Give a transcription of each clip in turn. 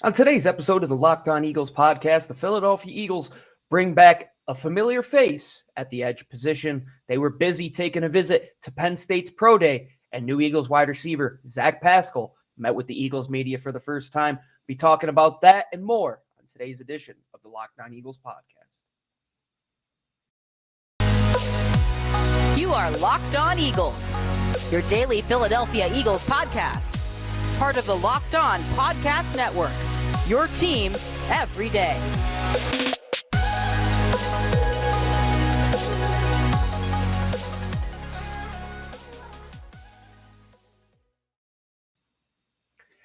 On today's episode of the Locked On Eagles podcast, the Philadelphia Eagles bring back a familiar face at the edge position. They were busy taking a visit to Penn State's Pro Day, and new Eagles wide receiver Zach Pascal met with the Eagles media for the first time. Be talking about that and more on today's edition of the Locked On Eagles podcast. You are Locked On Eagles, your daily Philadelphia Eagles podcast. Part of the Locked On Podcast Network, your team every day.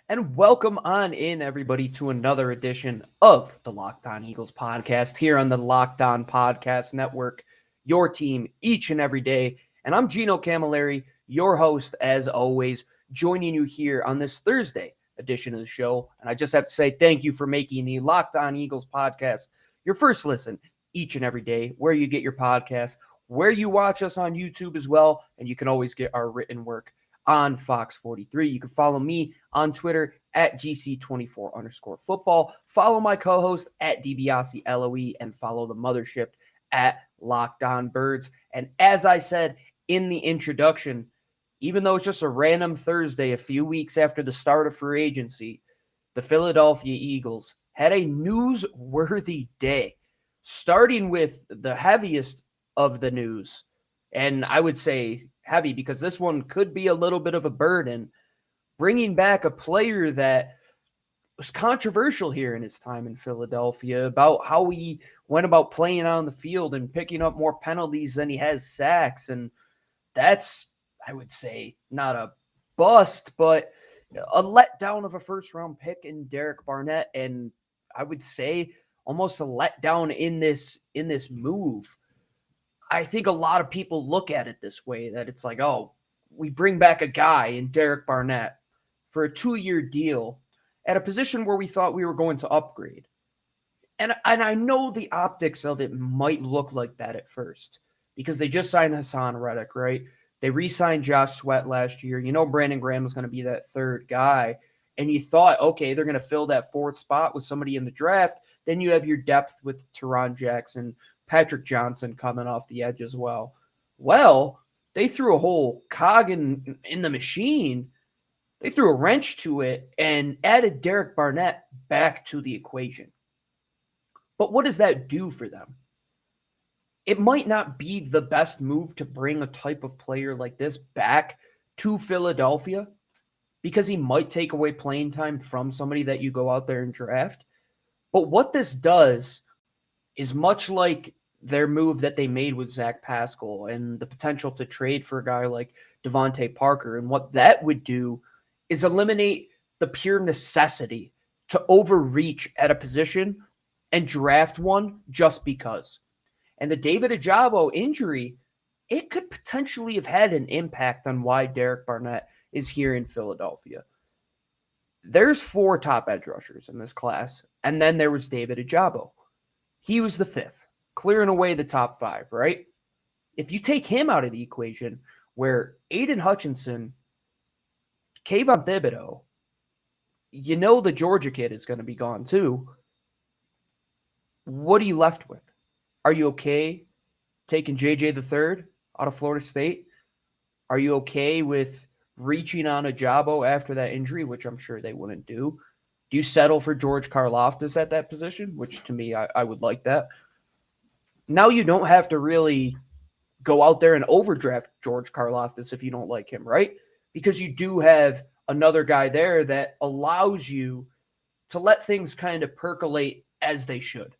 And welcome on in, everybody, to another edition of the Locked On Eagles podcast here on the Locked On Podcast Network, your team each and every day. And I'm Gino Camilleri, your host, as always, joining you here on this Thursday edition of the show. And I just have to say thank you for making the Locked On Eagles podcast your first listen each and every day, where you get your podcasts, where you watch us on YouTube as well. And you can always get our written work on Fox 43. You can follow me on Twitter at GC24_football. Follow my co-host at DiBiase LOE and follow the mothership at Locked On Birds. And as I said in the introduction, even though it's just a random Thursday, a few weeks after the start of free agency, the Philadelphia Eagles had a newsworthy day, starting with the heaviest of the news. And I would say heavy because this one could be a little bit of a burden, bringing back a player that was controversial here in his time in Philadelphia about how he went about playing on the field and picking up more penalties than he has sacks. And that's, I would say, not a bust, but a letdown of a first-round pick in Derek Barnett, and I would say almost a letdown in this move. I think a lot of people look at it this way, that it's like, oh, we bring back a guy in Derek Barnett for a 2-year deal at a position where we thought we were going to upgrade. And I know the optics of it might look like that at first because they just signed Hassan Reddick, right? They re-signed Josh Sweat last year. You know Brandon Graham was going to be that third guy. And you thought, okay, they're going to fill that fourth spot with somebody in the draft. Then you have your depth with Teron Jackson, Patrick Johnson coming off the edge as well. Well, they threw a whole cog in the machine. They threw a wrench to it and added Derek Barnett back to the equation. But what does that do for them? It might not be the best move to bring a type of player like this back to Philadelphia because he might take away playing time from somebody that you go out there and draft. But what this does is much like their move that they made with Zach Pascal and the potential to trade for a guy like Devontae Parker. And what that would do is eliminate the pure necessity to overreach at a position and draft one just because. And the David Ojabo injury, it could potentially have had an impact on why Derek Barnett is here in Philadelphia. There's 4 top edge rushers in this class, and then there was David Ojabo. He was the 5th, clearing away the top 5, right? If you take him out of the equation, where Aiden Hutchinson, Kayvon Thibodeau, you know the Georgia kid is going to be gone too. What are you left with? Are you okay taking JJ the third out of Florida State? Are you okay with reaching on Ojabo after that injury, which I'm sure they wouldn't do? Do you settle for George Karlaftis at that position, which to me, I would like that? Now you don't have to really go out there and overdraft George Karlaftis if you don't like him, right? Because you do have another guy there that allows you to let things kind of percolate as they should.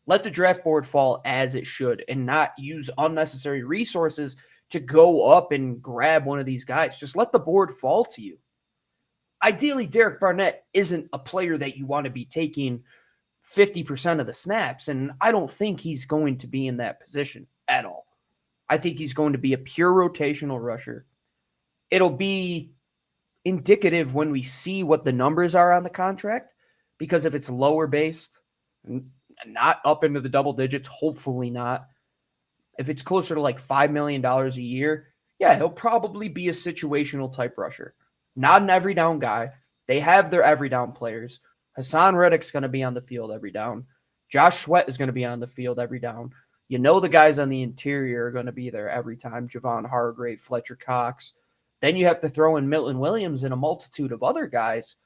Let the draft board fall as it should and not use unnecessary resources to go up and grab one of these guys. Just let the board fall to you. Ideally, Derek Barnett isn't a player that you want to be taking 50% of the snaps, and I don't think he's going to be in that position at all. I think he's going to be a pure rotational rusher. It'll be indicative when we see what the numbers are on the contract, because if it's lower based, not up into the double digits, hopefully not. If it's closer to like $5 million a year, yeah, he'll probably be a situational type rusher. Not an every down guy. They have their every down players. Hassan Reddick's going to be on the field every down. Josh Sweat is going to be on the field every down. You know the guys on the interior are going to be there every time. Javon Hargrave, Fletcher Cox. Then you have to throw in Milton Williams and a multitude of other guys.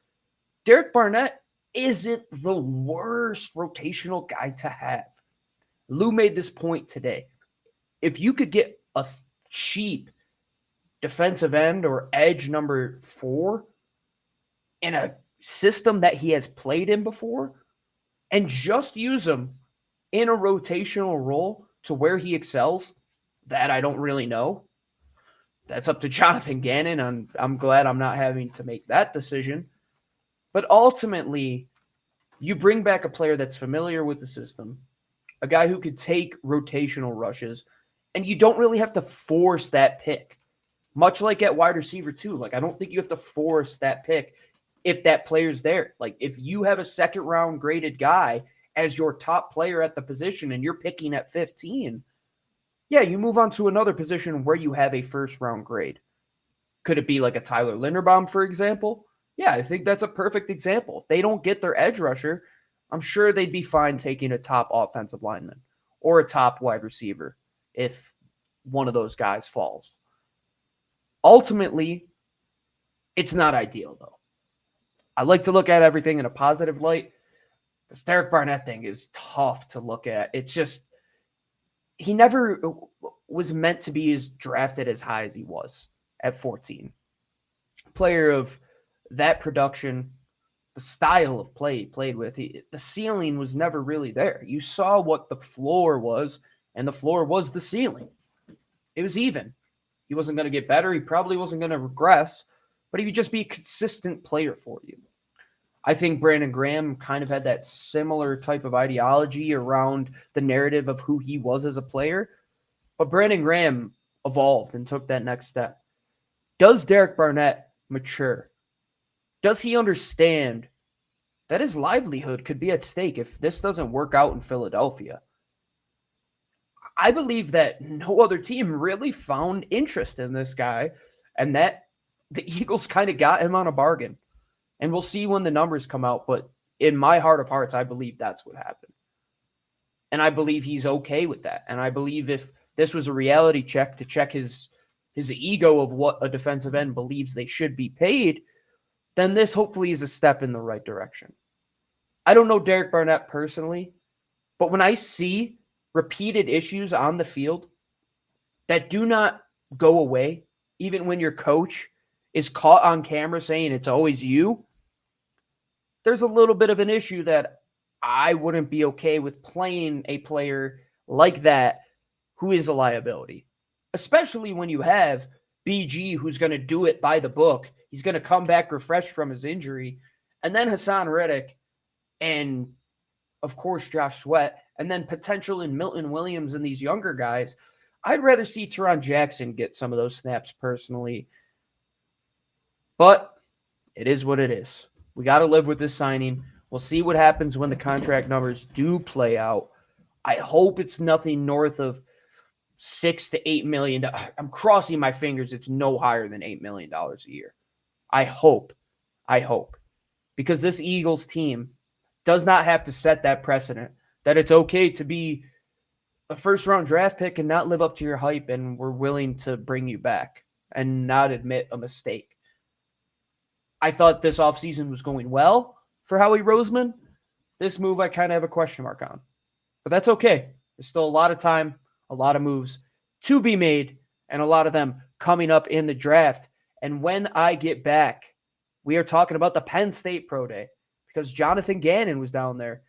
Derek Barnett isn't the worst rotational guy to have. Lou made this point today. If you could get a cheap defensive end or edge number 4 in a system that he has played in before and just use him in a rotational role to where he excels, that I don't really know. That's up to Jonathan Gannon, and I'm glad I'm not having to make that decision. But ultimately, you bring back a player that's familiar with the system, a guy who could take rotational rushes, and you don't really have to force that pick. Much like at wide receiver too. Like, I don't think you have to force that pick if that player's there. Like, if you have a second round graded guy as your top player at the position and you're picking at 15, yeah, you move on to another position where you have a first round grade. Could it be like a Tyler Linderbaum, for example? Yeah, I think that's a perfect example. If they don't get their edge rusher, I'm sure they'd be fine taking a top offensive lineman or a top wide receiver if one of those guys falls. Ultimately, it's not ideal, though. I like to look at everything in a positive light. This Derek Barnett thing is tough to look at. It's just, he never was meant to be as drafted as high as he was at 14. Player of that production, the style of play he played with, the ceiling was never really there. You saw what the floor was, and the floor was the ceiling. It was even. He wasn't going to get better. He probably wasn't going to regress, but he would just be a consistent player for you. I think Brandon Graham kind of had that similar type of ideology around the narrative of who he was as a player, but Brandon Graham evolved and took that next step. Does Derek Barnett mature? Does he understand that his livelihood could be at stake if this doesn't work out in Philadelphia? I believe that no other team really found interest in this guy, and that the Eagles kind of got him on a bargain. And we'll see when the numbers come out, but in my heart of hearts, I believe that's what happened. And I believe he's okay with that. And I believe if this was a reality check to check his ego of what a defensive end believes they should be paid, then this hopefully is a step in the right direction. I don't know Derek Barnett personally, but when I see repeated issues on the field that do not go away, even when your coach is caught on camera saying it's always you, there's a little bit of an issue that I wouldn't be okay with playing a player like that who is a liability, especially when you have BG who's going to do it by the book. He's going to come back refreshed from his injury, and then Hassan Reddick and, of course, Josh Sweat, and then potential in Milton Williams and these younger guys. I'd rather see Teron Jackson get some of those snaps personally, but it is what it is. We got to live with this signing. We'll see what happens when the contract numbers do play out. I hope it's nothing north of $6 to $8 million. I'm crossing my fingers it's no higher than $8 million a year. I hope. Because this Eagles team does not have to set that precedent that it's okay to be a first-round draft pick and not live up to your hype, and we're willing to bring you back and not admit a mistake. I thought this offseason was going well for Howie Roseman. This move I kind of have a question mark on. But that's okay. There's still a lot of time, a lot of moves to be made, and a lot of them coming up in the draft. And when I get back, we are talking about the Penn State Pro Day because Jonathan Gannon was down there.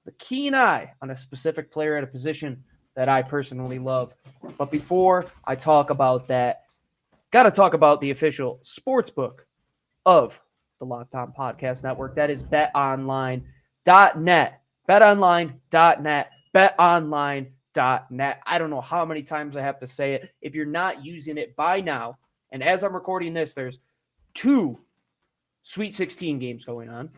The keen eye on a specific player at a position that I personally love. But before I talk about that, got to talk about the official sports book of the Locked On Podcast Network. That is betonline.net. betonline.net. betonline.net. I don't know how many times I have to say it. If you're not using it by now, and as I'm recording this, there's 2 Sweet 16 games going on,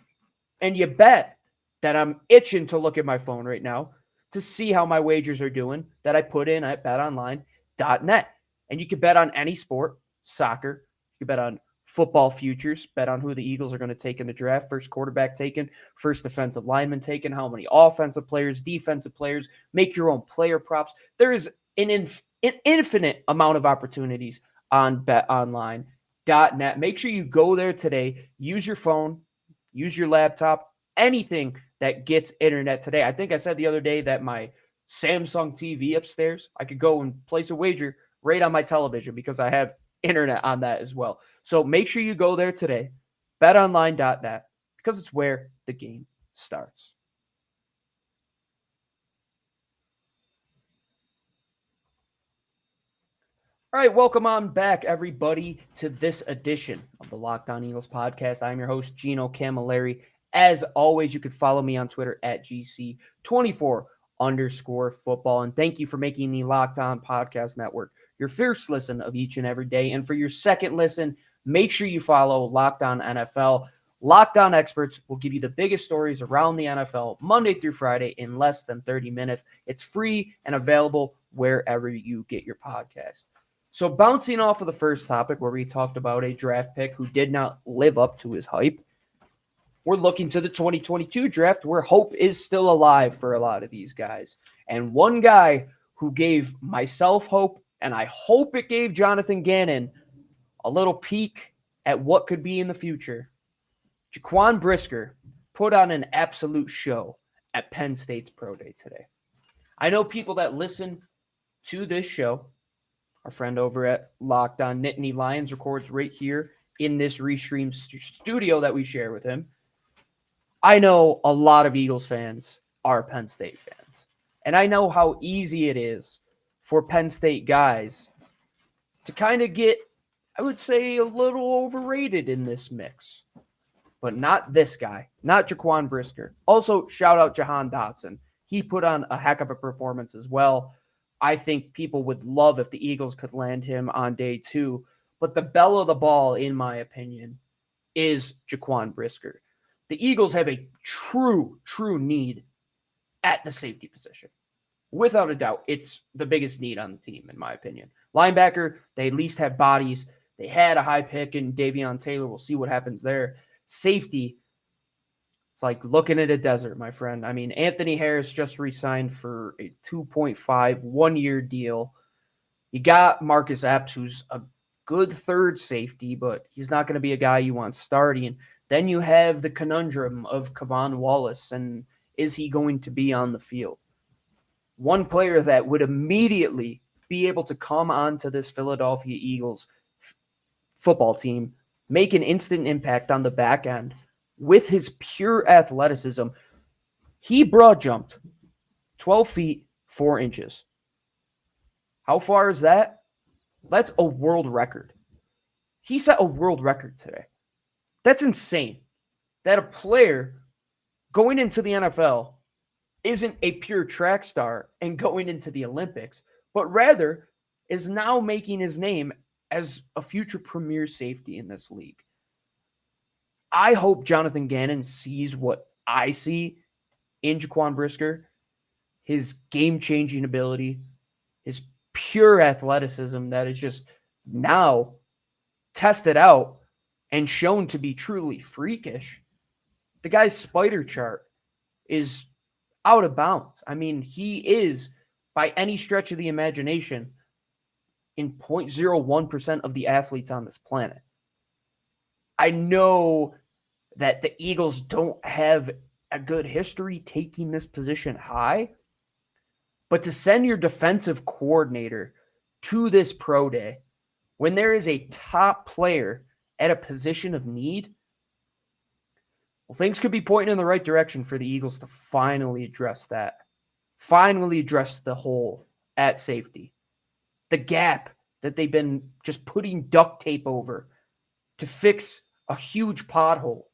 and you bet that I'm itching to look at my phone right now to see how my wagers are doing that I put in at betonline.net. And you can bet on any sport, soccer, you can bet on football futures. Bet on who the Eagles are going to take in the draft. First quarterback taken, first defensive lineman taken, how many offensive players, defensive players. Make your own player props. There is an infinite amount of opportunities on betonline.net. Make sure you go there today. Use your phone, use your laptop, anything that gets internet today. I think I said the other day that my Samsung TV upstairs, I could go and place a wager right on my television because I have internet on that as well. So make sure you go there today, betonline.net, because it's where the game starts. All right, welcome on back, everybody, to this edition of the Locked On Eagles podcast. I'm your host, Gino Camilleri. As always, you can follow me on Twitter at GC24_football. And thank you for making the Locked On Podcast Network your first listen of each and every day. And for your second listen, make sure you follow Locked On NFL. Locked On experts will give you the biggest stories around the NFL Monday through Friday in less than 30 minutes. It's free and available wherever you get your podcast. So bouncing off of the first topic where we talked about a draft pick who did not live up to his hype, we're looking to the 2022 draft where hope is still alive for a lot of these guys. And one guy who gave myself hope, and I hope it gave Jonathan Gannon a little peek at what could be in the future, Jaquan Brisker put on an absolute show at Penn State's Pro Day today. I know people that listen to this show. Our friend over at Locked On Nittany Lions records right here in this Restream studio that we share with him. I know a lot of Eagles fans are Penn State fans. And I know how easy it is for Penn State guys to kind of get, I would say, a little overrated in this mix. But not this guy, not Jaquan Brisker. Also, shout out Jahan Dotson. He put on a heck of a performance as well. I think people would love if the Eagles could land him on day 2. But the belle of the ball, in my opinion, is Jaquan Brisker. The Eagles have a true need at the safety position. Without a doubt, it's the biggest need on the team, in my opinion. Linebacker, they at least have bodies. They had a high pick in Davion Taylor. We'll see what happens there. Safety, it's like looking at a desert, my friend. I mean, Anthony Harris just re-signed for a 2.5 one-year deal. You got Marcus Epps, who's a good third safety, but he's not going to be a guy you want starting. Then you have the conundrum of Kavon Wallace, and is he going to be on the field? One player that would immediately be able to come onto this Philadelphia Eagles football team, make an instant impact on the back end with his pure athleticism. He broad jumped 12 feet, 4 inches. How far is that? That's a world record. He set a world record today. That's insane that a player going into the NFL isn't a pure track star and going into the Olympics, but rather is now making his name as a future premier safety in this league. I hope Jonathan Gannon sees what I see in Jaquan Brisker, his game-changing ability, his pure athleticism that is just now tested out and shown to be truly freakish. The guy's spider chart is out of bounds. I mean, he is, by any stretch of the imagination, in 0.01% of the athletes on this planet. I know that the Eagles don't have a good history taking this position high, but to send your defensive coordinator to this pro day when there is a top player at a position of need, well, things could be pointing in the right direction for the Eagles to finally address that. Finally address the hole at safety. The gap that they've been just putting duct tape over to fix a huge pothole.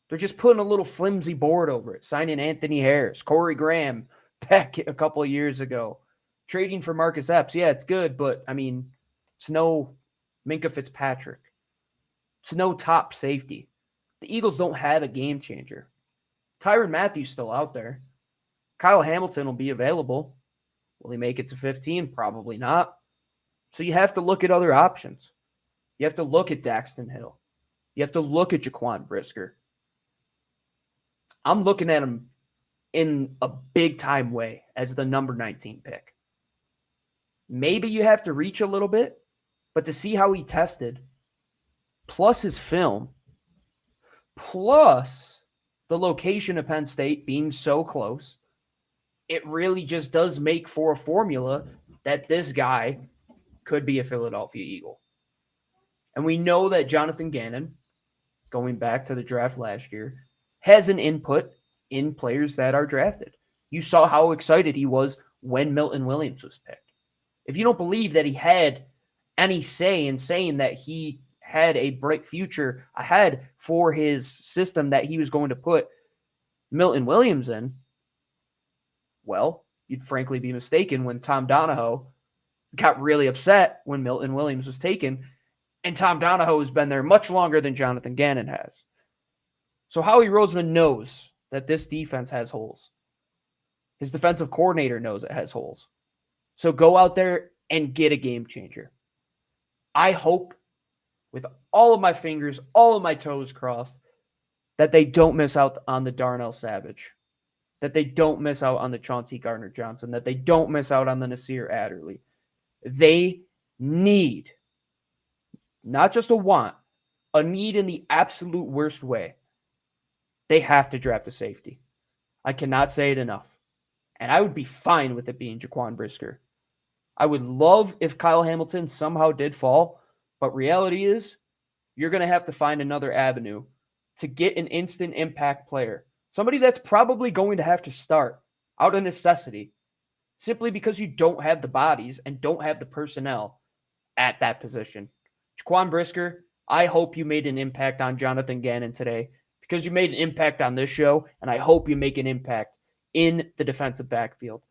They're just putting a little flimsy board over it, signing Anthony Harris, Corey Graham back a couple of years ago. Trading for Marcus Epps, yeah, it's good, but, I mean, it's no Minkah Fitzpatrick. It's no top safety. The Eagles don't have a game changer. Tyrann Mathieu's still out there. Kyle Hamilton will be available. Will he make it to 15? Probably not. So you have to look at other options. You have to look at Daxton Hill. You have to look at Jaquan Brisker. I'm looking at him in a big-time way as the number 19 pick. Maybe you have to reach a little bit, but to see how he tested, plus his film, plus the location of Penn State being so close, it really just does make for a formula that this guy could be a Philadelphia Eagle. And we know that Jonathan Gannon, going back to the draft last year, has an input in players that are drafted. You saw how excited he was when Milton Williams was picked. If you don't believe that he had any say in saying that he had a bright future ahead for his system that he was going to put Milton Williams in, well, you'd frankly be mistaken when Tom Donahoe got really upset when Milton Williams was taken, and Tom Donahoe has been there much longer than Jonathan Gannon has. So Howie Roseman knows that this defense has holes. His defensive coordinator knows it has holes. So go out there and get a game changer. I hope with all of my fingers, all of my toes crossed, that they don't miss out on the Darnell Savage, that they don't miss out on the Chauncey Gardner-Johnson, that they don't miss out on the Nasir Adderley. They need, not just a want, a need in the absolute worst way. They have to draft a safety. I cannot say it enough. And I would be fine with it being Jaquan Brisker. I would love if Kyle Hamilton somehow did fall, but reality is you're going to have to find another avenue to get an instant impact player. Somebody that's probably going to have to start out of necessity simply because you don't have the bodies and don't have the personnel at that position. Jaquan Brisker, I hope you made an impact on Jonathan Gannon today because you made an impact on this show, and I hope you make an impact in the defensive backfield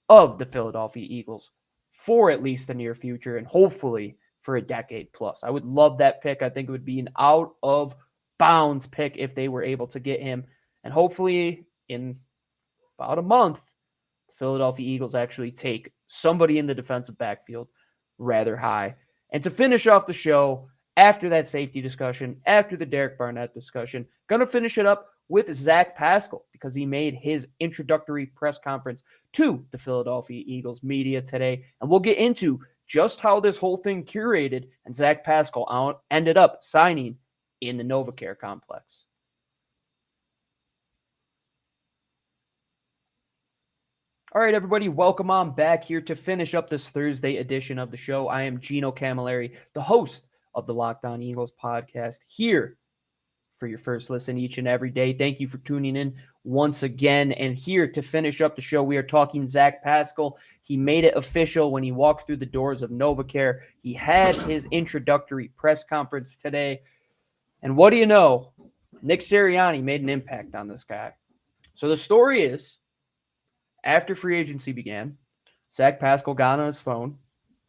of the Philadelphia Eagles for at least the near future and hopefully for a decade plus. I would love that pick. I think it would be an out of bounds pick if they were able to get him. And hopefully in about a month, the Philadelphia Eagles actually take somebody in the defensive backfield rather high. And to finish off the show, after that safety discussion, after the Derek Barnett discussion, going to finish it up with Zach Pascal because he made his introductory press conference to the Philadelphia Eagles media today. And we'll get into just how this whole thing curated and Zach Pascal ended up signing in the NovaCare complex. All right, everybody, welcome on back here to finish up this Thursday edition of the show. I am Gino Camilleri, the host of the Locked On Eagles podcast, here for your first listen each and every day. Thank you for tuning in once again. And here to finish up the show, we are talking Zach Pascal. He made it official when he walked through the doors of NovaCare. He had his introductory press conference today. And what do you know? Nick Sirianni made an impact on this guy. So the story is, after free agency began, Zach Pascal got on his phone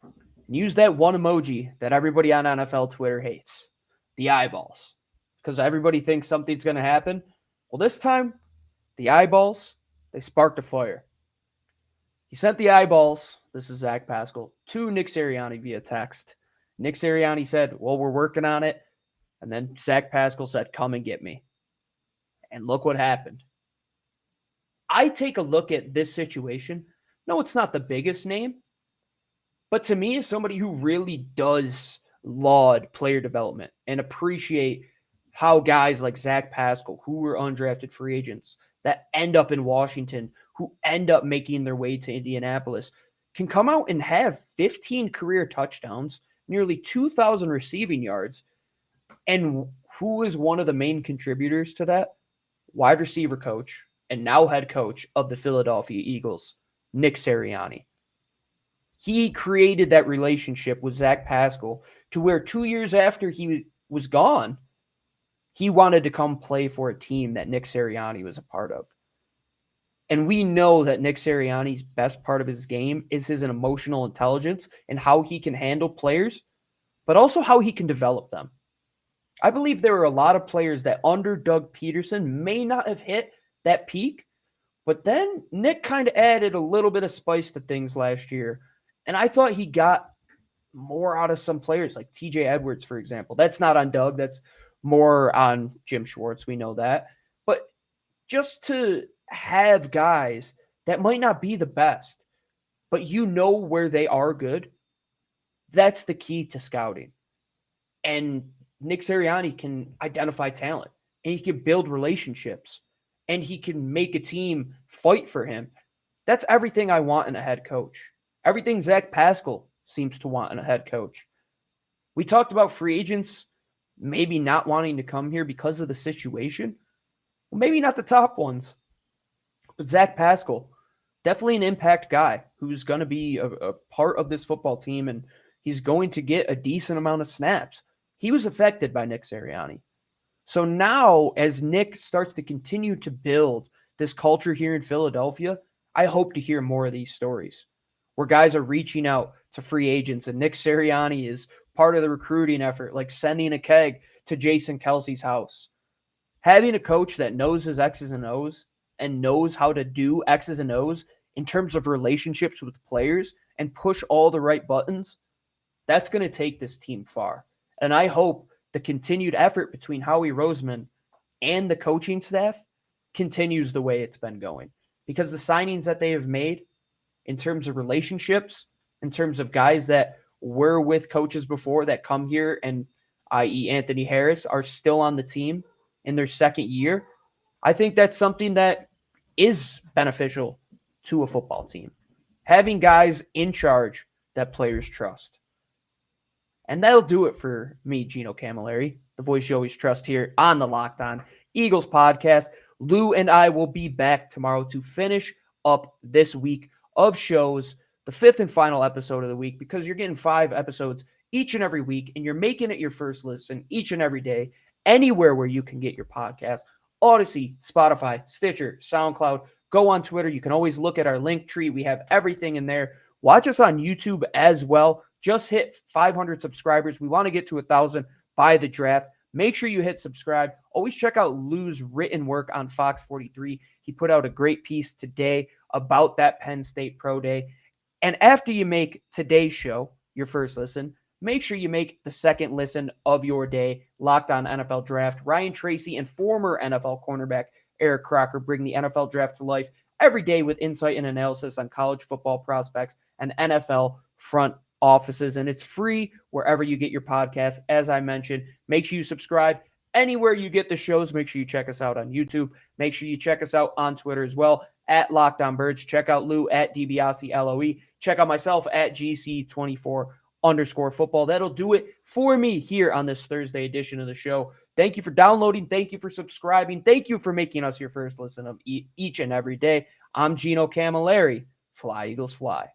and used that one emoji that everybody on NFL Twitter hates, the eyeballs. Because everybody thinks something's going to happen. Well, this time, the eyeballs, they sparked a fire. He sent the eyeballs, this is Zach Pascal, to Nick Sirianni via text. Nick Sirianni said, well, we're working on it. And then Zach Pascal said, come and get me. And look what happened. I take a look at this situation. No, it's not the biggest name. But to me, as somebody who really does laud player development and appreciate how guys like Zach Pascal, who were undrafted free agents, that end up in Washington, who end up making their way to Indianapolis, can come out and have 15 career touchdowns, nearly 2,000 receiving yards. And who is one of the main contributors to that? Wide receiver coach and now head coach of the Philadelphia Eagles, Nick Sirianni. He created that relationship with Zach Pascal to where 2 years after he was gone, he wanted to come play for a team that Nick Sirianni was a part of. And we know that Nick Sirianni's best part of his game is his emotional intelligence and how he can handle players, but also how he can develop them. I believe there are a lot of players that under Doug Peterson may not have hit that peak, but then Nick kind of added a little bit of spice to things last year. And I thought he got more out of some players like TJ Edwards, for example. That's not on Doug. That's more on Jim Schwartz. We know that. But just to have guys that might not be the best, but you know where they are good, that's the key to scouting. And Nick Sirianni can identify talent and he can build relationships and he can make a team fight for him. That's everything I want in a head coach. Everything Zach Pascal seems to want in a head coach. We talked about free agents maybe not wanting to come here because of the situation. Well, maybe not the top ones, but Zach Pascal, definitely an impact guy who's going to be a part of this football team, and he's going to get a decent amount of snaps. He was affected by Nick Sirianni. So now, as Nick starts to continue to build this culture here in Philadelphia, I hope to hear more of these stories where guys are reaching out to free agents and Nick Sirianni is part of the recruiting effort, like sending a keg to Jason Kelsey's house. Having a coach that knows his X's and O's and knows how to do X's and O's in terms of relationships with players and push all the right buttons, that's going to take this team far. And I hope the continued effort between Howie Roseman and the coaching staff continues the way it's been going. Because the signings that they have made in terms of relationships, in terms of guys that were with coaches before that come here and, i.e. Anthony Harris, are still on the team in their second year, I think that's something that is beneficial to a football team. Having guys in charge that players trust. And that'll do it for me, Gino Camilleri, the voice you always trust here on the Locked On Eagles podcast. Lou and I will be back tomorrow to finish up this week of shows, the fifth and final episode of the week, because you're getting 5 episodes each and every week, and you're making it your first listen each and every day, anywhere where you can get your podcast. Odyssey, Spotify, Stitcher, SoundCloud. Go on Twitter. You can always look at our link tree. We have everything in there. Watch us on YouTube as well. Just hit 500 subscribers. We want to get to 1,000 by the draft. Make sure you hit subscribe. Always check out Lou's written work on Fox 43. He put out a great piece today about that Penn State Pro Day. And after you make today's show your first listen, make sure you make the second listen of your day, Locked On NFL Draft. Ryan Tracy and former NFL cornerback Eric Crocker bring the NFL Draft to life every day with insight and analysis on college football prospects and NFL front offices. And it's free wherever you get your podcasts. As I mentioned, make sure you subscribe anywhere you get the shows. Make sure you check us out on YouTube. Make sure you check us out on Twitter as well at Locked On Birds. Check out Lou at DiBiase LOE. Check out myself at GC24_football. That'll do it for me here on this Thursday edition of the show. Thank you for downloading. Thank you for subscribing. Thank you for making us your first listen of each and every day. I'm Gino Camilleri. Fly, Eagles, fly.